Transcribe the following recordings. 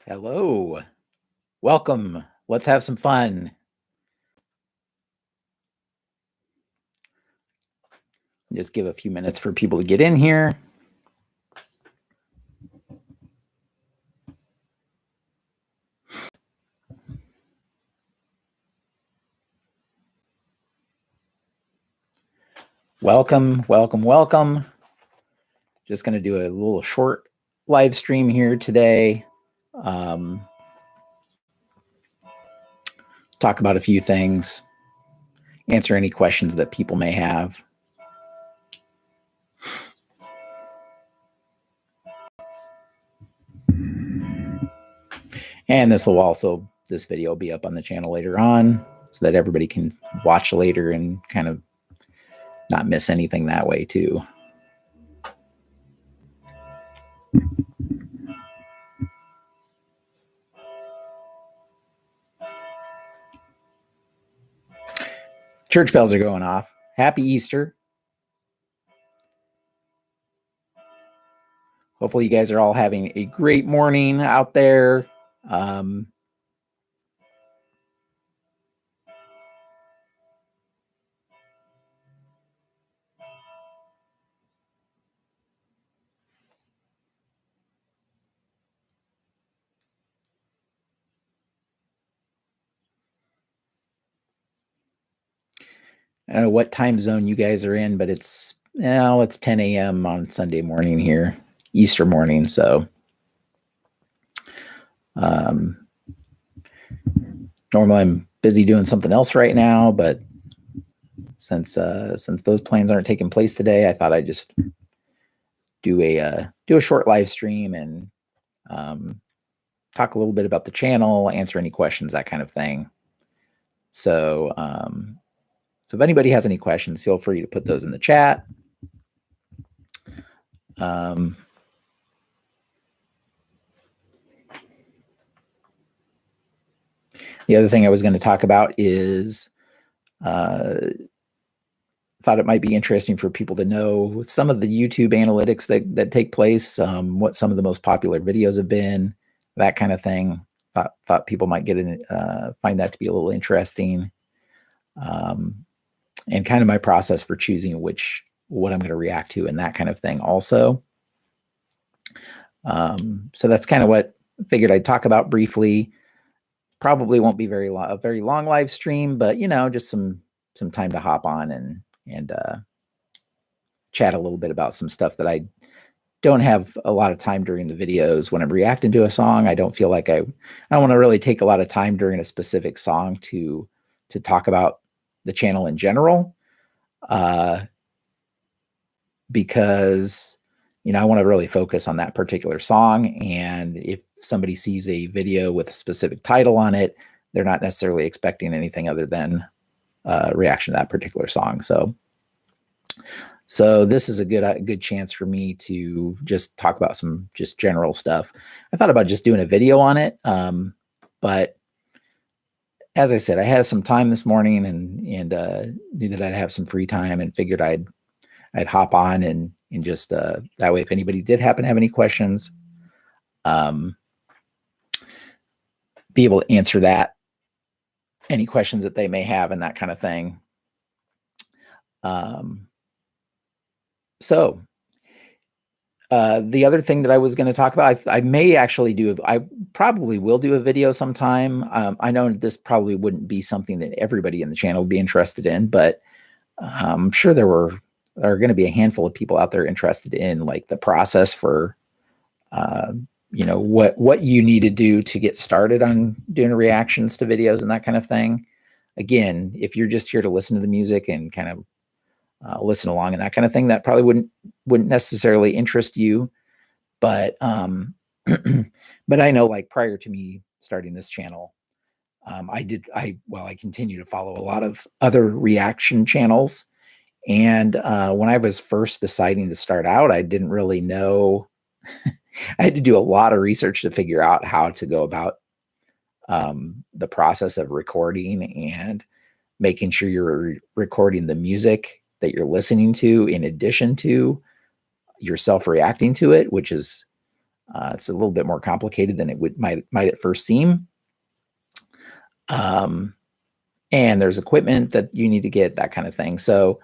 Hello. Welcome. Let's have some fun. Just give a few minutes for people to get in here. Welcome, welcome, welcome. Just going to do a little short live stream here today. Talk about a few things, answer any questions that people may have. And this video will be up on the channel later on so that everybody can watch later and kind of not miss anything that way too. Church bells are going off. Happy Easter. Hopefully you guys are all having a great morning out there. I don't know what time zone you guys are in, but it's 10 a.m. on Sunday morning here, Easter morning. So normally I'm busy doing something else right now, but since those plans aren't taking place today, I thought I'd just do a short live stream and talk a little bit about the channel, answer any questions, that kind of thing. So if anybody has any questions, feel free to put those in the chat. The other thing I was going to talk about is thought it might be interesting for people to know some of the YouTube analytics that take place, what some of the most popular videos have been, that kind of thing. Thought people might find that to be a little interesting. And kind of my process for choosing what I'm going to react to and that kind of thing also. So that's kind of what I figured I'd talk about briefly. Probably won't be a very long live stream, but just some time to hop on and chat a little bit about some stuff that I don't have a lot of time during the videos when I'm reacting to a song. I don't feel like I don't want to really take a lot of time during a specific song to talk about the channel in general, because I want to really focus on that particular song. And if somebody sees a video with a specific title on it, they're not necessarily expecting anything other than reaction to that particular song. So this is a good chance for me to just talk about some just general stuff. I thought about just doing a video on it, but as I said, I had some time this morning and knew that I'd have some free time and figured I'd hop on and just that way, if anybody did happen to have any questions, be able to answer any questions that they may have and that kind of thing. So the other thing that I was going to talk about, I may actually I probably will do a video sometime. I know this probably wouldn't be something that everybody in the channel would be interested in, but I'm sure there are going to be a handful of people out there interested in like the process for, what you need to do to get started on doing reactions to videos and that kind of thing. Again, if you're just here to listen to the music and kind of listen along and that kind of thing, that probably wouldn't necessarily interest you. But but I know, like, prior to me starting this channel, I continue to follow a lot of other reaction channels. And when I was first deciding to start out, I didn't really know. I had to do a lot of research to figure out how to go about the process of recording and making sure you're recording the music that you're listening to in addition to yourself reacting to it, which is It's a little bit more complicated than it might at first seem. And there's equipment that you need to get, that kind of thing. So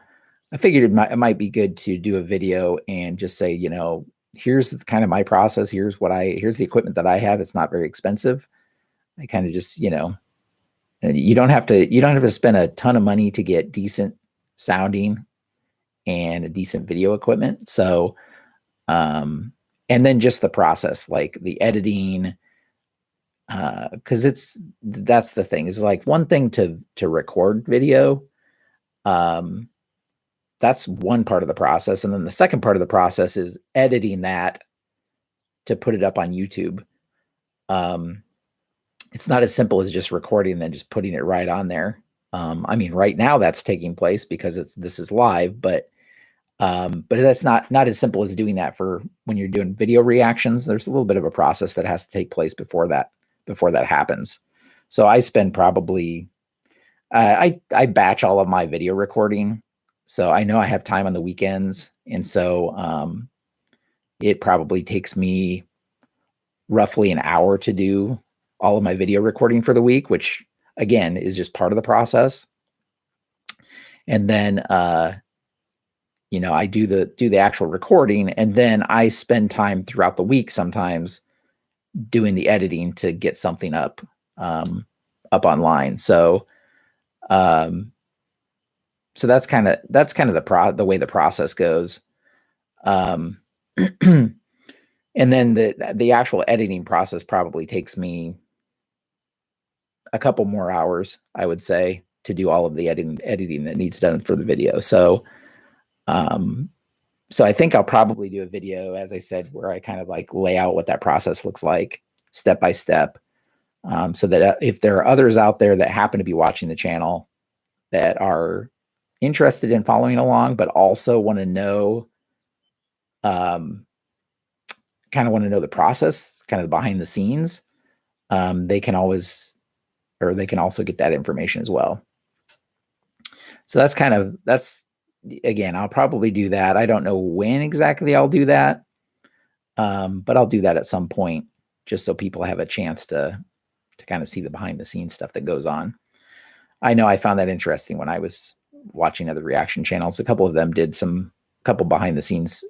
I figured it might be good to do a video and just say, you know, here's kind of my process. Here's the equipment that I have. It's not very expensive. I kind of just, you know, you don't have to spend a ton of money to get decent sounding and a decent video equipment. So, and then just the process, like the editing, because that's the thing. Is like one thing to record video. That's one part of the process. And then the second part of the process is editing that to put it up on YouTube. It's not as simple as just recording and then just putting it right on there. I mean, right now that's taking place because this is live, but that's not as simple as doing that for when you're doing video reactions. There's a little bit of a process that has to take place before that happens. So I spend probably, I batch all of my video recording. So I know I have time on the weekends. And so it probably takes me roughly an hour to do all of my video recording for the week, which again is just part of the process. And then, you know, I do the actual recording, and then I spend time throughout the week sometimes doing the editing to get something up online. So, so that's kind of the way the process goes. And then the actual editing process probably takes me a couple more hours, I would say, to do all of the editing that needs done for the video. So, so I think I'll probably do a video, as I said, where I kind of like lay out what that process looks like step by step. So that if there are others out there that happen to be watching the channel that are interested in following along, but also want to know, kind of want to know the process, kind of the behind the scenes, they can also get that information as well. So that's again, I'll probably do that. I don't know when exactly I'll do that. But I'll do that at some point just so people have a chance to kind of see the behind the scenes stuff that goes on. I know I found that interesting when I was watching other reaction channels. A couple of them did couple behind the scenes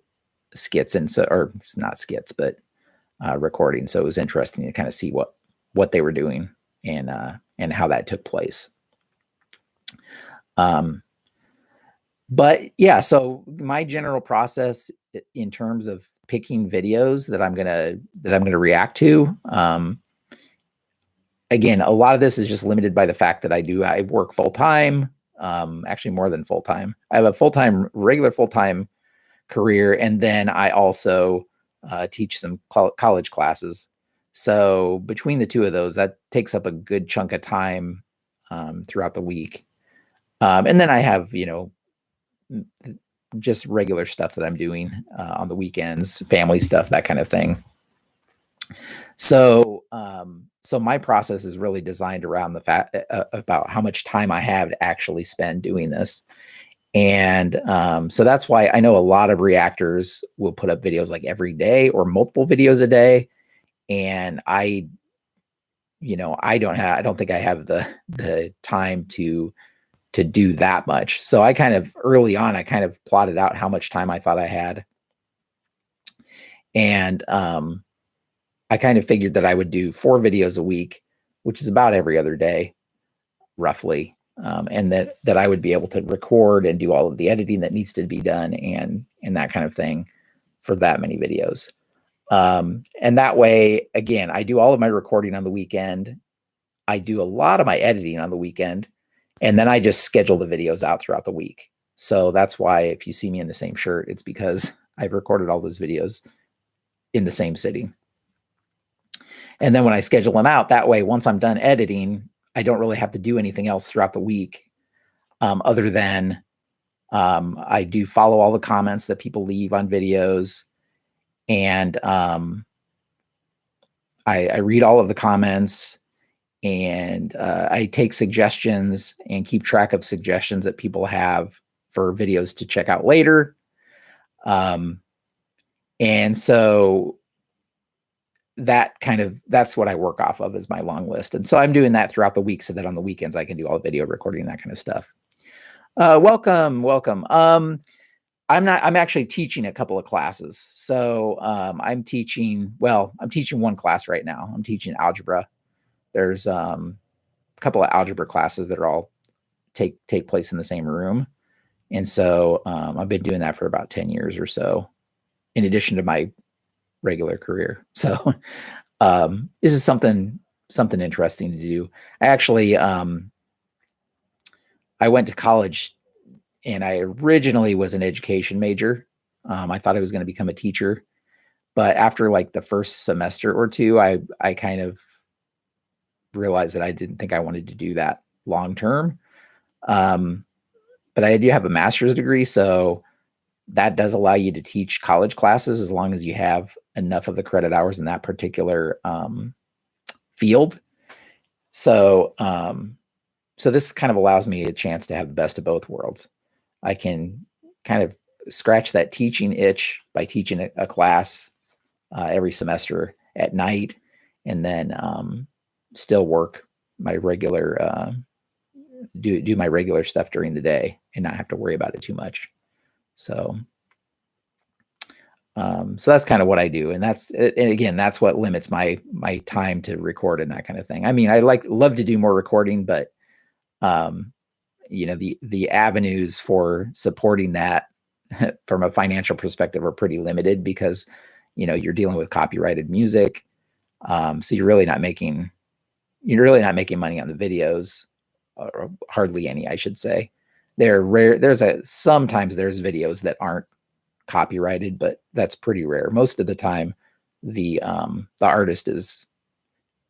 skits, or it's not skits, but recording. So it was interesting to kind of see what they were doing and how that took place. But yeah, so my general process in terms of picking videos that I'm gonna react to, again, a lot of this is just limited by the fact that I work full time, actually more than full time. I have a regular full time career, and then I also teach some college classes. So between the two of those, that takes up a good chunk of time throughout the week. And then I have, you know, just regular stuff that I'm doing on the weekends, family stuff, that kind of thing. So, so my process is really designed around the fact about how much time I have to actually spend doing this. And so that's why I know a lot of reactors will put up videos like every day or multiple videos a day. And I don't think I have the time to do that much. So I kind of early on, I kind of plotted out how much time I thought I had. And I kind of figured that I would do 4 videos a week, which is about every other day, roughly. And that I would be able to record and do all of the editing that needs to be done and that kind of thing for that many videos. And that way, again, I do all of my recording on the weekend. I do a lot of my editing on the weekend, and then I just schedule the videos out throughout the week. So that's why if you see me in the same shirt, it's because I've recorded all those videos in the same sitting. And then when I schedule them out that way, once I'm done editing, I don't really have to do anything else throughout the week, other than I do follow all the comments that people leave on videos. And I read all of the comments, and I take suggestions and keep track of suggestions that people have for videos to check out later. And so that's what I work off of as my long list. And so I'm doing that throughout the week so that on the weekends I can do all the video recording, that kind of stuff. Welcome. I'm actually teaching a couple of classes. So I'm teaching one class right now. I'm teaching algebra. There's a couple of algebra classes that are all take place in the same room. And so I've been doing that for about 10 years or so, in addition to my regular career. So this is something interesting to do. I actually I went to college, and I originally was an education major. I thought I was going to become a teacher, but after like the first semester or two, I kind of realized that I didn't think I wanted to do that long term. But I do have a master's degree, so that does allow you to teach college classes as long as you have enough of the credit hours in that particular field. So this kind of allows me a chance to have the best of both worlds. I can kind of scratch that teaching itch by teaching a class every semester at night, and then still work my regular do my regular stuff during the day and not have to worry about it too much. So that's kind of what I do. And again, that's what limits my time to record and that kind of thing. I mean, I love to do more recording, but the avenues for supporting that from a financial perspective are pretty limited, because, you're dealing with copyrighted music. So you're really not making money on the videos, or hardly any, I should say. They're rare. Sometimes there's videos that aren't copyrighted, but that's pretty rare. Most of the time, the artist is,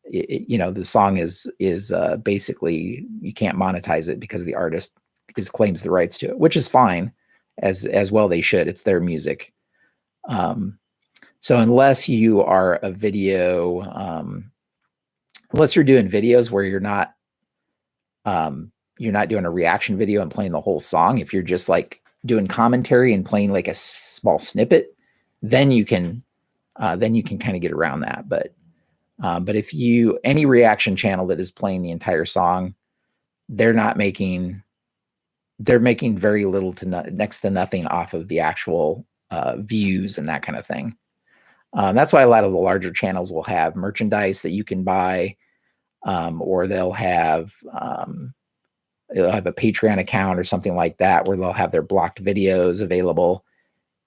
the song is basically, you can't monetize it because the artist claims the rights to it, which is fine, as well they should. It's their music. So unless you are a video, unless you're doing videos where you're not doing a reaction video and playing the whole song, if you're just like doing commentary and playing like a small snippet, then you can kind of get around that. But if any reaction channel that is playing the entire song, they're making very little to next to nothing off of the actual views and that kind of thing. That's why a lot of the larger channels will have merchandise that you can buy, or they'll have a Patreon account or something like that, where they'll have their blocked videos available,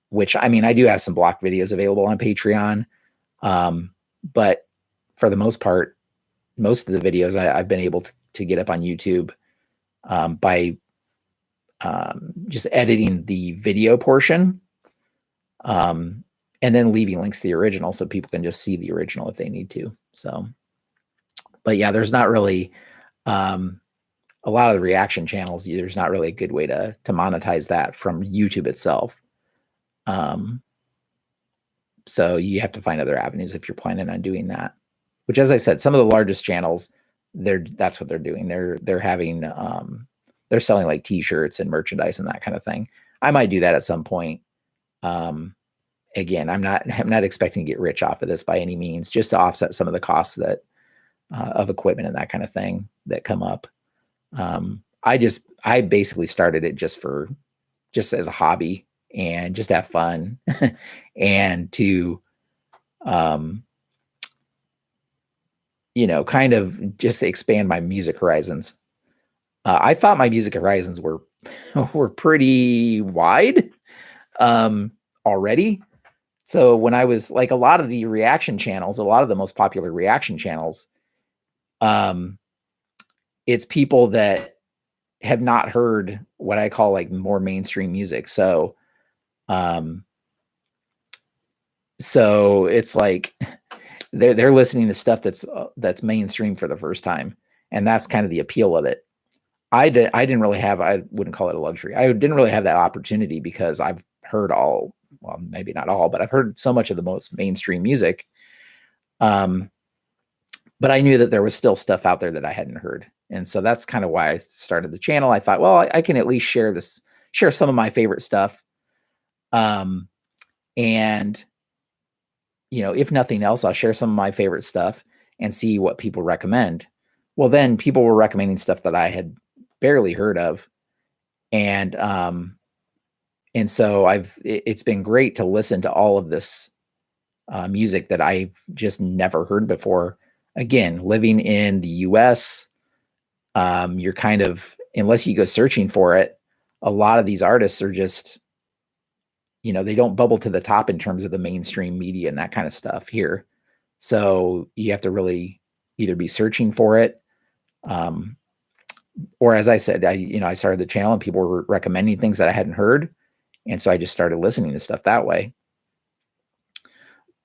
which, I mean, I do have some blocked videos available on Patreon. But for the most part, most of the videos I've been able to get up on YouTube by just editing the video portion, and then leaving links to the original so people can just see the original if they need to. So, but yeah, there's not really a lot of the reaction channels, there's not really a good way to monetize that from YouTube itself. So you have to find other avenues if you're planning on doing that, which, as I said, some of the largest channels, that's what they're doing. They're having, they're selling like t-shirts and merchandise and that kind of thing. I might do that at some point. Again, I'm not expecting to get rich off of this by any means, just to offset some of the costs that of equipment and that kind of thing that come up. I basically started it just as a hobby and just to have fun and to, kind of just expand my music horizons. I thought my music horizons were pretty wide already. So when I was like, a lot of the reaction channels, a lot of the most popular reaction channels, it's people that have not heard what I call like more mainstream music. So it's like they're listening to stuff that's mainstream for the first time, and that's kind of the appeal of it. I wouldn't call it a luxury. I didn't really have that opportunity because I've heard well, maybe not all, but I've heard so much of the most mainstream music. But I knew that there was still stuff out there that I hadn't heard. And so that's kind of why I started the channel. I thought, well, I can at least share some of my favorite stuff. And, if nothing else, I'll share some of my favorite stuff and see what people recommend. Well, then people were recommending stuff that I had barely heard of. And so it's been great to listen to all of this music that I've just never heard before. Again, living in the US, you're kind of, unless you go searching for it, a lot of these artists are just, they don't bubble to the top in terms of the mainstream media and that kind of stuff here. So you have to really either be searching for it, or as I said, I started the channel and people were recommending things that I hadn't heard. And so I just started listening to stuff that way.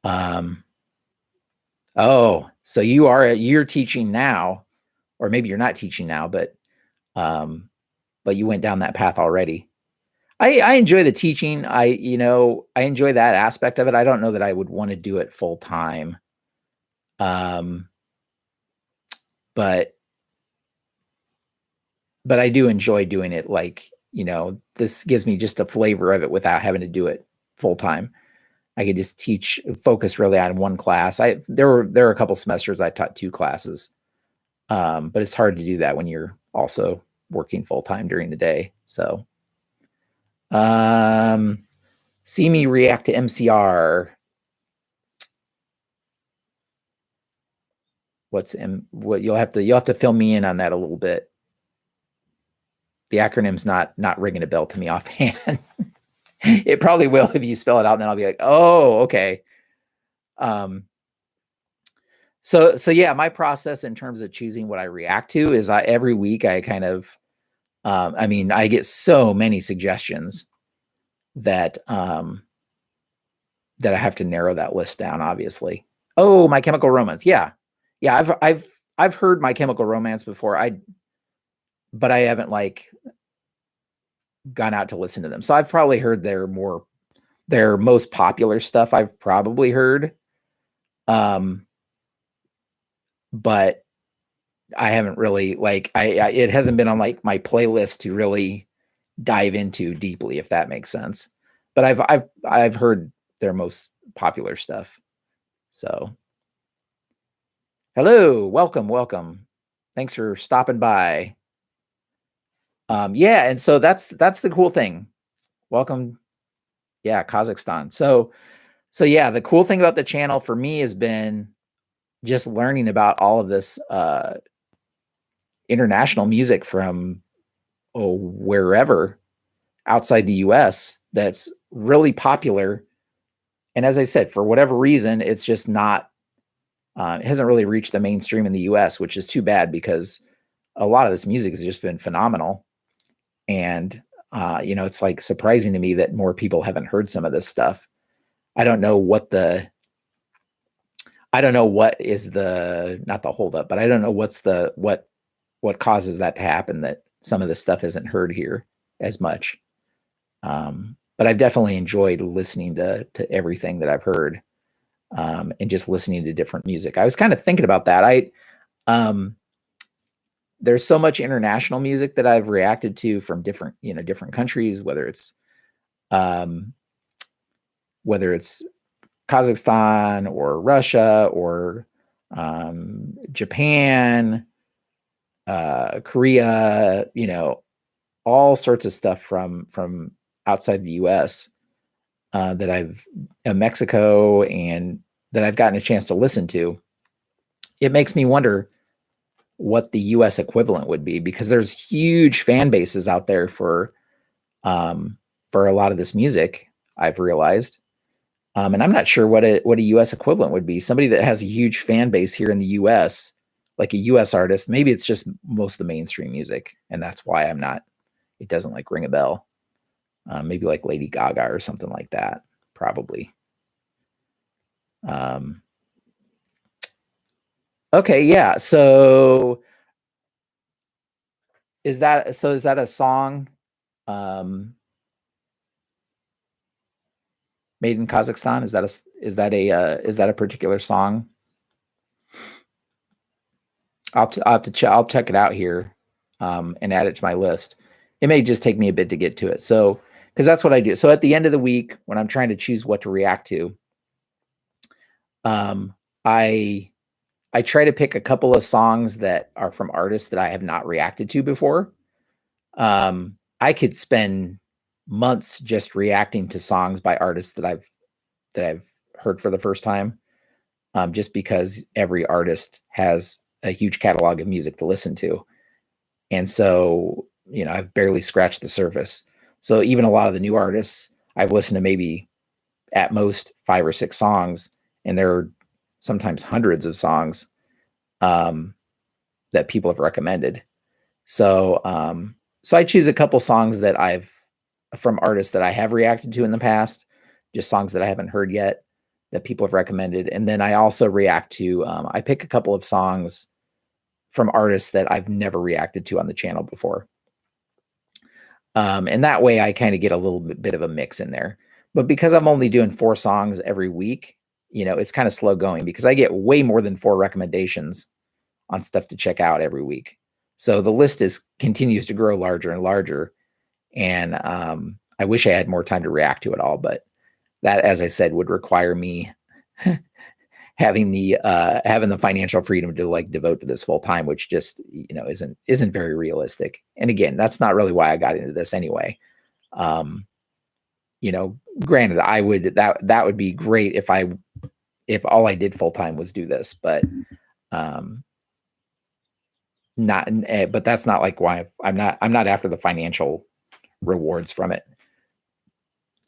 Oh, so you're teaching now, or maybe you're not teaching now, but you went down that path already. I enjoy the teaching. I enjoy that aspect of it. I don't know that I would want to do it full time. But I do enjoy doing it. Like, this gives me just a flavor of it without having to do it full time. I could just focus really on one class. There were a couple semesters I taught 2 classes. But it's hard to do that when you're also working full time during the day. So, see me react to MCR. What you'll have to fill me in on that a little bit. The acronym's not ringing a bell to me offhand. It probably will if you spell it out, and then I'll be like, oh, okay. So yeah, my process in terms of choosing what I react to is every week I kind of, I get so many suggestions that I have to narrow that list down, obviously. Oh, My Chemical Romance. Yeah. I've heard My Chemical Romance before. But I haven't gone out to listen to them. So I've probably heard their most popular stuff I've probably heard. But I haven't really it hasn't been on my playlist to really dive into deeply, if that makes sense. But I've heard their most popular stuff. So hello, welcome. Thanks for stopping by. Yeah, and so that's the cool thing. Welcome. Yeah, Kazakhstan. So yeah, the cool thing about the channel for me has been just learning about all of this international music from wherever outside the US that's really popular. And as I said, for whatever reason, it's just not, it hasn't really reached the mainstream in the US, which is too bad because a lot of this music has just been phenomenal. And, it's surprising to me that more people haven't heard some of this stuff. I don't know what is not the holdup, but I don't know what causes that to happen, that some of this stuff isn't heard here as much. But I've definitely enjoyed listening to everything that I've heard, and just listening to different music. I was kind of thinking about that. There's so much international music that I've reacted to from different countries, whether it's Kazakhstan or Russia or Japan, Korea, all sorts of stuff from outside the US, that Mexico, and that I've gotten a chance to listen to. It makes me wonder what the US equivalent would be, because there's huge fan bases out there for a lot of this music, I've realized. And I'm not sure what a US equivalent would be. Somebody that has a huge fan base here in the US, like a US artist, maybe it's just most of the mainstream music, and that's why it doesn't ring a bell. Maybe like Lady Gaga or something like that, probably. Okay, yeah. So is that a song made in Kazakhstan? Is that a particular song? I'll check it out here, and add it to my list. It may just take me a bit to get to it. So, because that's what I do. So at the end of the week, when I'm trying to choose what to react to, I try to pick a couple of songs that are from artists that I have not reacted to before. I could spend months just reacting to songs by artists that I've heard for the first time, just because every artist has a huge catalog of music to listen to. And so, I've barely scratched the surface. So even a lot of the new artists, I've listened to maybe at most 5 or 6 songs, and there are sometimes hundreds of songs that people have recommended. So, so I choose a couple songs that from artists that I have reacted to in the past, just songs that I haven't heard yet that people have recommended. And then I also react to, I pick a couple of songs from artists that I've never reacted to on the channel before. And that way I kind of get a little bit of a mix in there. But because I'm only doing 4 songs every week, it's kind of slow going because I get way more than 4 recommendations on stuff to check out every week. So the list continues to grow larger and larger. And I wish I had more time to react to it all, but that, as I said, would require me having the financial freedom to like devote to this full time, which just isn't very realistic. And again, that's not really why I got into this anyway. Granted, that would be great if all I did full time was do this, but but that's not like why I'm not after the financial rewards from it.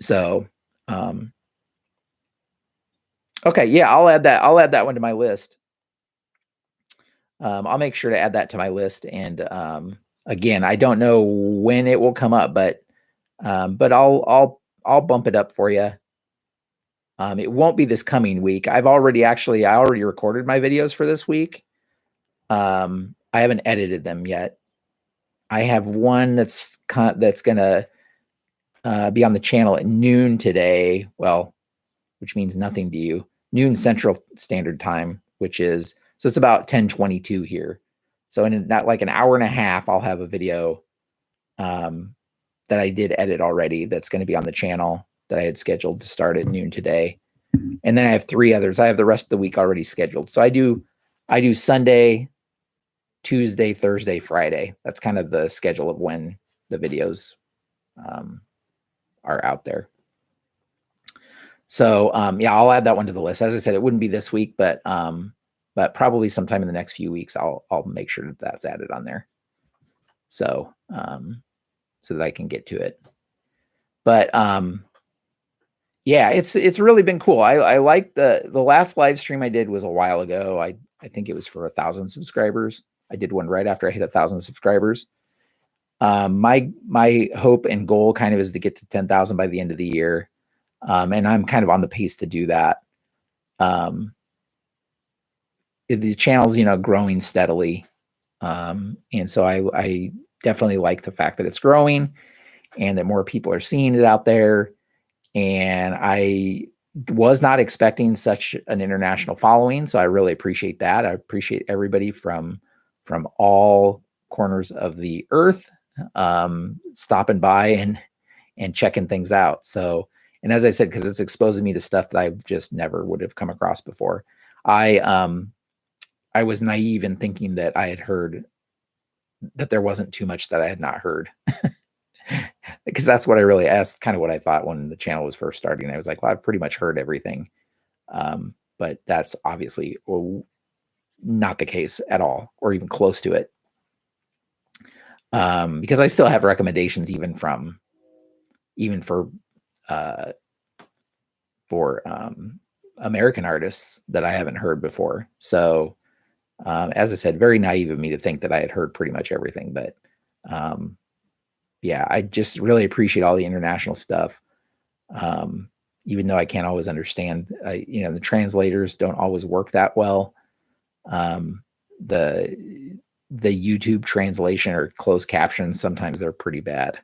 So, okay. Yeah, I'll add that one to my list. I'll make sure to add that to my list. And, again, I don't know when it will come up, but I'll bump it up for you. It won't be this coming week. I already recorded my videos for this week. I haven't edited them yet. I have one that's gonna be on the channel at noon today. Well, which means nothing to you. Noon Central Standard Time, so it's about 10:22 here. So in not like an hour and a half, I'll have a video that I did edit already. That's going to be on the channel that I had scheduled to start at noon today. And then I have 3 others. I have the rest of the week already scheduled. So I do Sunday, Tuesday, Thursday, Friday. That's kind of the schedule of when the videos are out there. So yeah, I'll add that one to the list. As I said, it wouldn't be this week, but probably sometime in the next few weeks, I'll make sure that that's added on there. So so that I can get to it. But yeah, it's really been cool. I like the last live stream I did was a while ago. I think it was for 1,000 subscribers. I did one right after I hit 1,000 subscribers. My hope and goal kind of is to get to 10,000 by the end of the year. And I'm kind of on the pace to do that. The channel's, growing steadily. And so I definitely like the fact that it's growing and that more people are seeing it out there. And I was not expecting such an international following. So I really appreciate that. I appreciate everybody from all corners of the earth stopping by and checking things out. So, and as I said, because it's exposing me to stuff that I just never would have come across before. I was naive in thinking that I had heard that there wasn't too much that I had not heard. Because that's what I really asked, kind of what I thought when the channel was first starting. I was like, well, I've pretty much heard everything. But that's obviously not the case at all, or even close to it. Because I still have recommendations even for American artists that I haven't heard before. So, as I said, very naive of me to think that I had heard pretty much everything, but yeah, I just really appreciate all the international stuff. Even though I can't always understand, the translators don't always work that well. The YouTube translation or closed captions, sometimes they're pretty bad.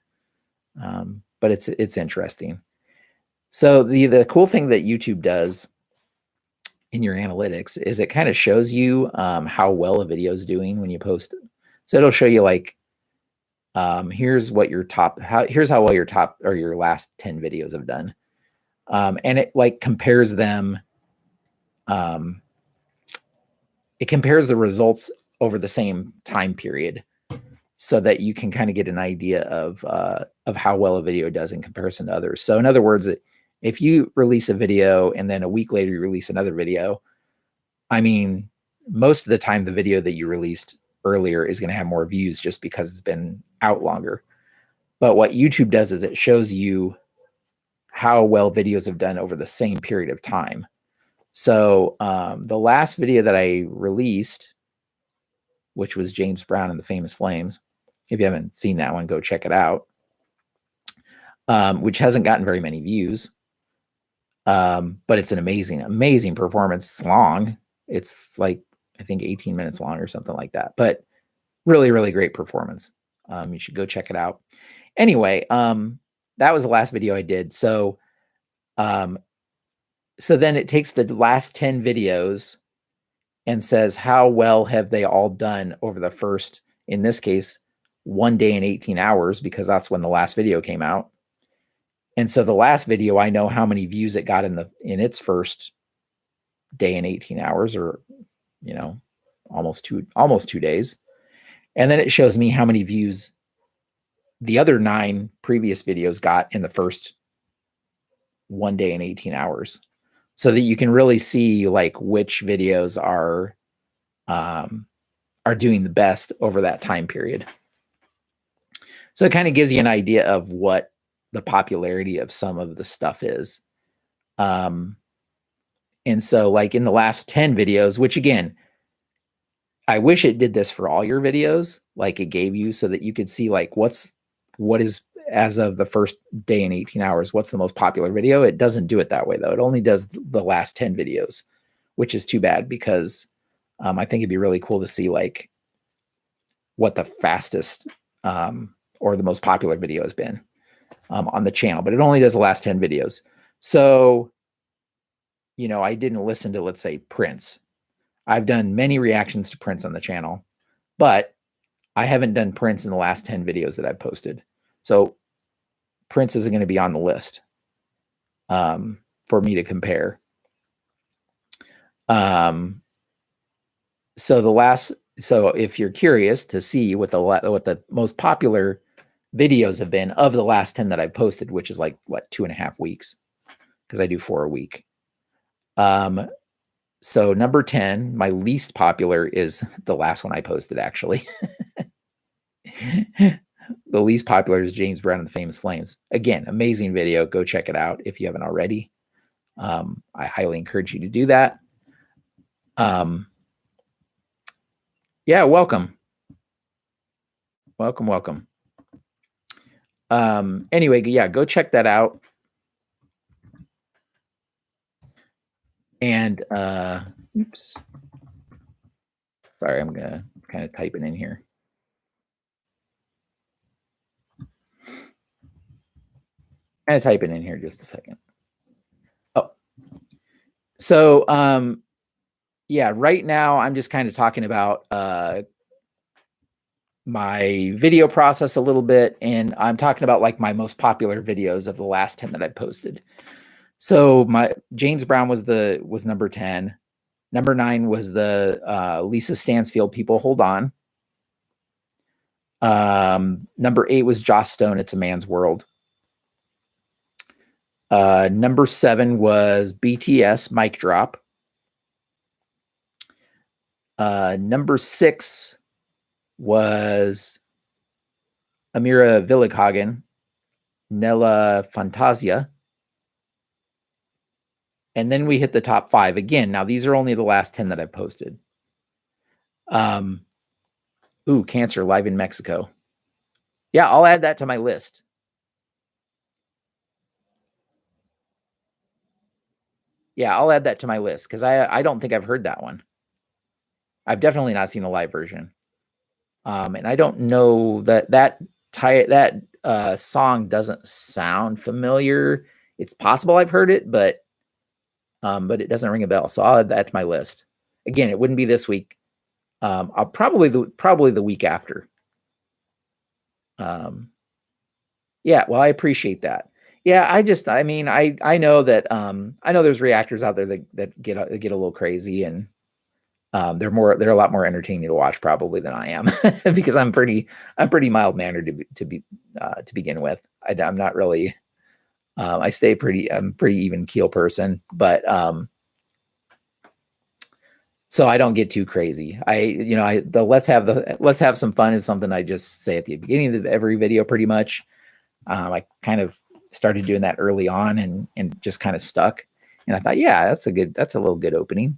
But it's interesting. So the cool thing that YouTube does in your analytics is it kind of shows you how well a video is doing when you post it. So it'll show you like, here's how well your top or your last 10 videos have done. And it like compares them it compares the results over the same time period so that you can kind of get an idea of how well a video does in comparison to others. So in other words, if you release a video and then a week later you release another video, I mean, most of the time the video that you released earlier is going to have more views just because it's been out longer. But what YouTube does is it shows you how well videos have done over the same period of time. So the last video that I released, which was James Brown and the Famous Flames, if you haven't seen that one, go check it out, which hasn't gotten very many views. But it's an amazing performance. It's long. It's like, I think 18 minutes long or something like that, but really, really great performance. You should go check it out. Anyway, that was the last video I did. So, so then it takes the last 10 videos and says, how well have they all done over the first, in this case, 1 day and 18 hours, because that's when the last video came out. And so the last video, I know how many views it got in its first day and 18 hours, or, you know, almost two days. And then it shows me how many views the other 9 previous videos got in the first 1 day and 18 hours, so that you can really see like which videos are doing the best over that time period. So it kind of gives you an idea of what the popularity of some of the stuff is. And so like in the last 10 videos, which again, I wish it did this for all your videos, like it gave you so that you could see like what is, as of the first day and 18 hours, what's the most popular video. It doesn't do it that way though. It only does the last 10 videos, which is too bad, because I think it'd be really cool to see like what the fastest or the most popular video has been on the channel, but it only does the last 10 videos. So, you know, I didn't listen to, let's say, Prince. I've done many reactions to Prince on the channel, but I haven't done Prince in the last 10 videos that I've posted. So Prince isn't going to be on the list for me to compare. So if you're curious to see what the most popular videos have been of the last 10 that I've posted, which is like what, 2.5 weeks, because I do 4 a week. So number 10, my least popular, is the last one I posted, actually. The least popular is James Brown and the Famous Flames. Again, amazing video. Go check it out if you haven't already. I highly encourage you to do that. Yeah, welcome. Welcome. Anyway, yeah, go check that out. And oops. Sorry, I'm gonna kind of type it in here. I'm gonna type it in here just a second. Oh, so yeah, right now I'm just kind of talking about my video process a little bit, and I'm talking about like my most popular videos of the last 10 that I posted. So my James Brown was number 10. Number 9 was the Lisa Stansfield, People Hold On. Number 8 was Joss Stone, It's a Man's World. Number 7 was BTS, Mic Drop. Number 6 was Amira Villighagen, Nella Fantasia. And then we hit the top 5 again. Now these are only the last 10 that I've posted. Ooh, Cancer live in Mexico. Yeah, I'll add that to my list. Yeah, I'll add that to my list, because I don't think I've heard that one. I've definitely not seen a live version. And I don't know that song doesn't sound familiar. It's possible I've heard it, but it doesn't ring a bell. So I'll add that to my list. Again, it wouldn't be this week. I'll probably the week after. Yeah, well, I appreciate that. Yeah, I mean, I know that I know there's reactors out there that get a little crazy, and they're a lot more entertaining to watch probably than I am because I'm pretty mild mannered to begin with. I'm not really I'm pretty even keel person, but so I don't get too crazy. Let's have some fun is something I just say at the beginning of every video pretty much. I kind of started doing that early on and just kind of stuck. And I thought, yeah, that's a little good opening.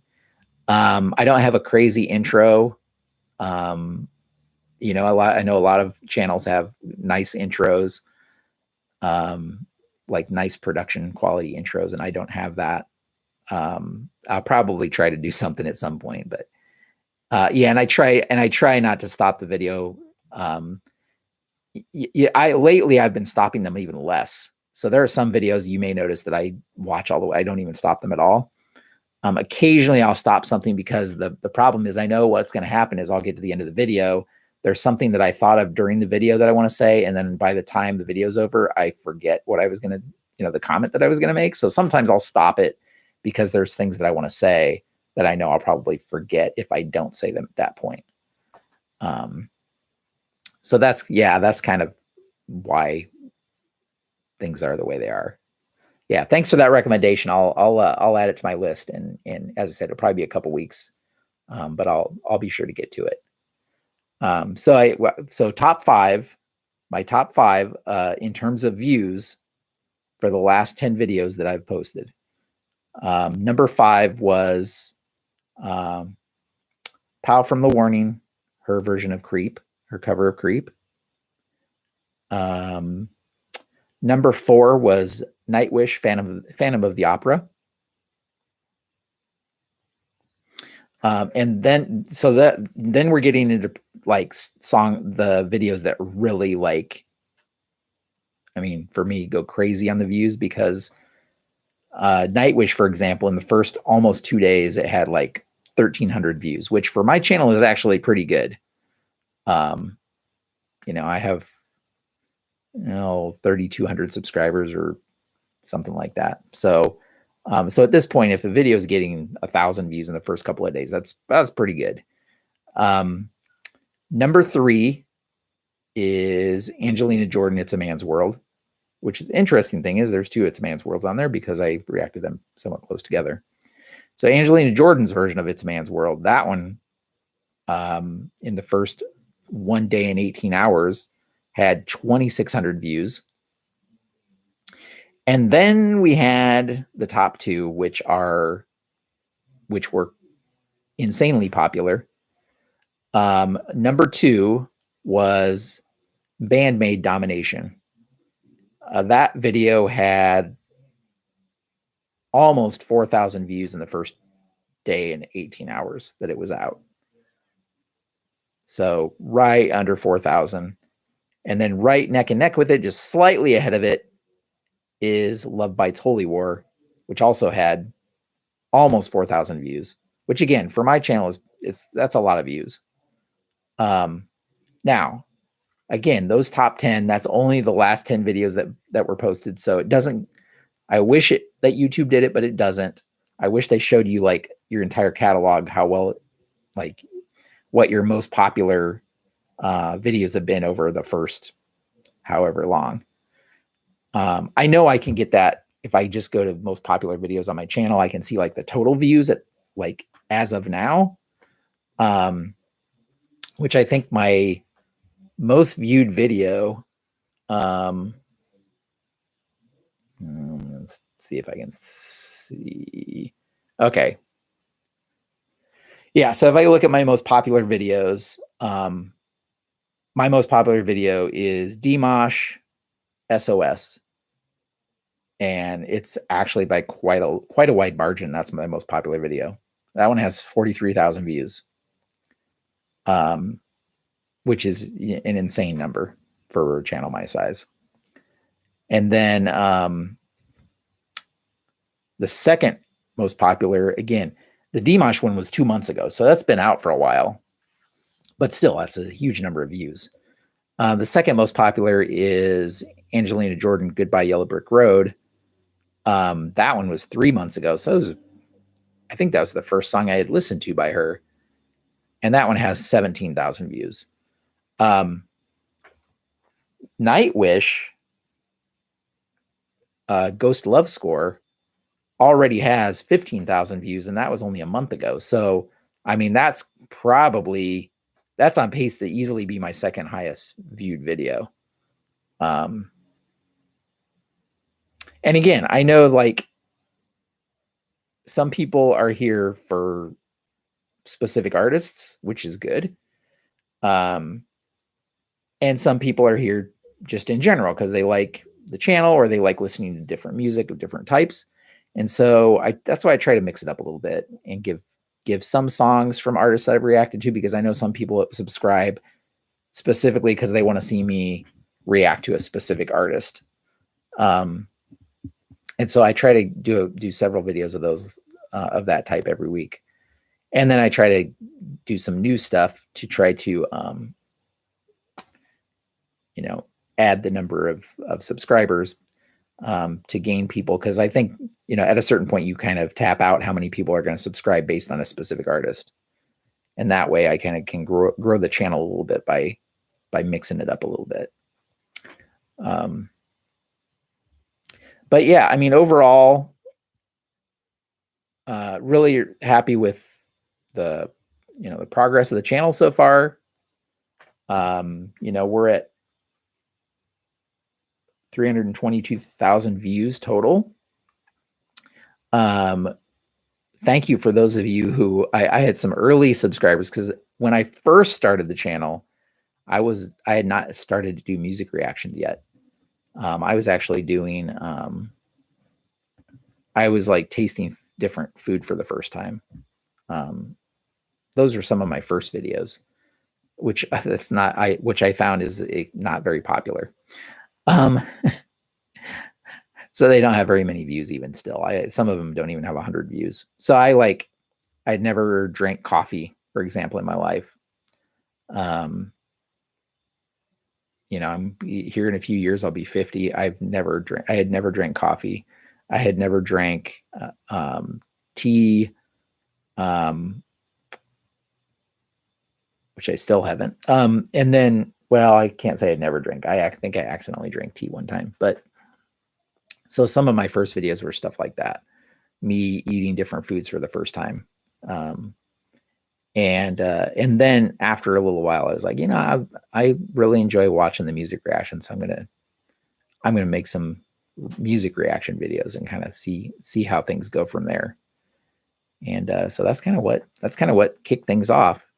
I don't have a crazy intro. I know a lot of channels have nice intros, like nice production quality intros, and I don't have that. I'll probably try to do something at some point, but yeah, and I try not to stop the video. Lately I've been stopping them even less. So there are some videos you may notice that I watch all the way. I don't even stop them at all. Occasionally I'll stop something because the problem is I know what's going to happen is I'll get to the end of the video. There's something that I thought of during the video that I want to say. And then by the time the video's over, I forget what I was going to, the comment that I was going to make. So sometimes I'll stop it because there's things that I want to say that I know I'll probably forget if I don't say them at that point. So that's kind of why things are the way they are. Yeah, thanks for that recommendation. I'll add it to my list, and as I said, it'll probably be a couple weeks, but I'll be sure to get to it. So top five, my top five in terms of views for the last 10 videos that I've posted. Number 5 was Pow from the Warning, her version of Creep, her cover of Creep. Number 4 was Nightwish, Phantom of the Opera. And then we're getting into like the videos that really for me go crazy on the views, because Nightwish, for example, in the first almost 2 days, it had like 1,300 views, which for my channel is actually pretty good. I have 3,200 subscribers or something like that. So at this point, if a video is getting 1,000 views in the first couple of days, that's pretty good. Number 3 is Angelina Jordan, It's a Man's World, which is the interesting thing is there's 2 It's a Man's Worlds on there because I reacted them somewhat close together. So Angelina Jordan's version of It's a Man's World, that one, in the first 1 day and 18 hours had 2,600 views. And then we had the top 2, which were insanely popular. Number 2 was Bandmade Domination. That video had almost 4,000 views in the first day and 18 hours that it was out. So right under 4,000. And then right neck and neck with it, just slightly ahead of it, is Love Bites Holy War, which also had almost 4,000 views, which again, for my channel that's a lot of views. Now, again, those top 10, that's only the last 10 videos that were posted. So it doesn't, I wish that YouTube did it, but it doesn't. I wish they showed you like your entire catalog, how well, like what your most popular videos have been over the first however long. I know I can get that if I just go to most popular videos on my channel. I can see like the total views at like as of now, which I think my most viewed video, let's see if I can see. Okay. Yeah, so if I look at my most popular videos, my most popular video is Dimash SOS. And it's actually by quite a wide margin. That's my most popular video. That one has 43,000 views, which is an insane number for a channel my size. And then the second most popular, again, the Dimash one was 2 months ago, so that's been out for a while, but still, that's a huge number of views. The second most popular is Angelina Jordan, Goodbye Yellow Brick Road. That one was 3 months ago. So I think that was the first song I had listened to by her. And that one has 17,000 views. Nightwish, Ghost Love Score, already has 15,000 views, and that was only a month ago. So, I mean, that's on pace to easily be my second highest viewed video. And again, I know like some people are here for specific artists, which is good. And some people are here just in general because they like the channel or they like listening to different music of different types. And so that's why I try to mix it up a little bit and give some songs from artists that I've reacted to, because I know some people subscribe specifically because they want to see me react to a specific artist. And so I try to do several videos of those of that type every week. And then I try to do some new stuff to try to add the number of subscribers to gain people, because I think at a certain point you kind of tap out how many people are going to subscribe based on a specific artist, and that way I kind of can grow the channel a little bit by mixing it up a little bit. But yeah, I mean, overall, really happy with the the progress of the channel so far. We're at 322,000 views total. Thank you for those of you who I had some early subscribers, because when I first started the channel, I had not started to do music reactions yet. I was actually doing I was like tasting different food for the first time. Those were some of my first videos, which I found is not very popular. So they don't have very many views even still. Some of them don't even have 100 views. So I'd never drank coffee, for example, in my life. I'm here in a few years, I'll be 50. I had never drank coffee. I had never drank tea, which I still haven't. And then, well, I can't say I'd never drank. I think I accidentally drank tea one time. But so some of my first videos were stuff like that, me eating different foods for the first time. And then after a little while, I was like, I really enjoy watching the music reactions. So I'm gonna make some music reaction videos and kind of see how things go from there. And so that's kind of what kicked things off.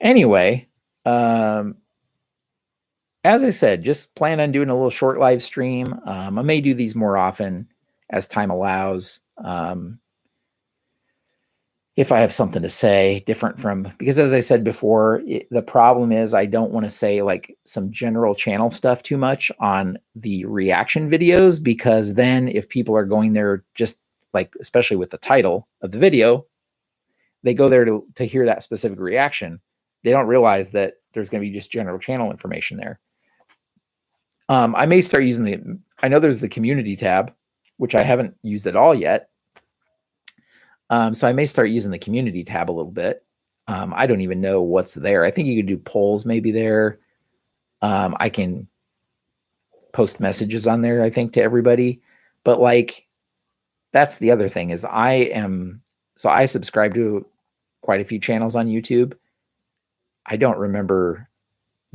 Anyway, as I said, just plan on doing a little short live stream. I may do these more often as time allows. If I have something to say different because as I said before, the problem is I don't want to say like some general channel stuff too much on the reaction videos, because then if people are going there just like, especially with the title of the video, they go there to hear that specific reaction. They don't realize that there's going to be just general channel information there. I may start using I know there's the community tab, which I haven't used at all yet. So I may start using the community tab a little bit. I don't even know what's there. I think you could do polls maybe there. I can post messages on there, I think, to everybody. But like, that's the other thing is I subscribe to quite a few channels on YouTube. I don't remember,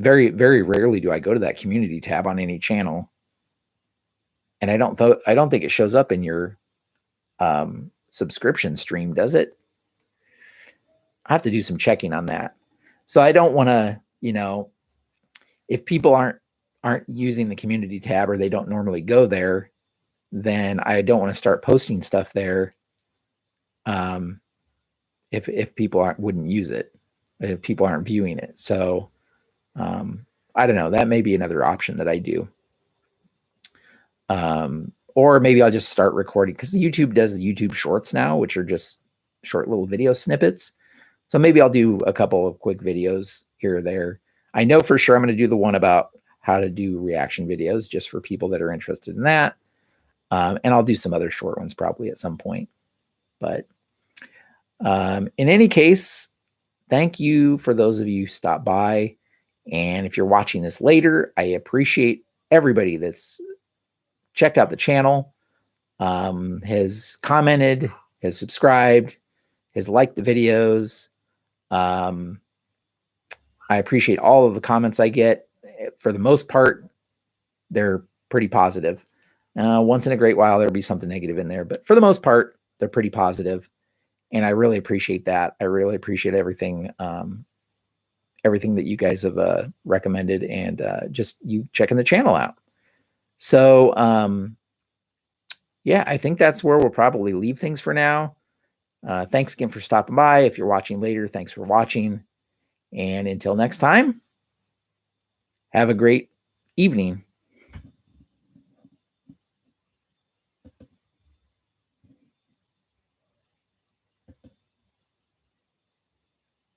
very, very rarely do I go to that community tab on any channel. And I don't think it shows up in your subscription stream, does it? I have to do some checking on that. So I don't want to, if people aren't using the community tab or they don't normally go there, then I don't want to start posting stuff there. If people wouldn't use it, if people aren't viewing it. So I don't know, that may be another option that I do. Or maybe I'll just start recording, because YouTube does YouTube Shorts now, which are just short little video snippets. So maybe I'll do a couple of quick videos here or there. I know for sure I'm going to do the one about how to do reaction videos just for people that are interested in that. And I'll do some other short ones probably at some point. But in any case, thank you for those of you who stopped by. And if you're watching this later, I appreciate everybody that's checked out the channel, has commented, has subscribed, has liked the videos. I appreciate all of the comments I get. For the most part, they're pretty positive. Once in a great while, there'll be something negative in there, but for the most part, they're pretty positive. And I really appreciate that. I really appreciate everything, everything that you guys have recommended, and just you checking the channel out. So yeah, I think that's where we'll probably leave things for now. Thanks again for stopping by. If you're watching later, thanks for watching. And until next time, have a great evening.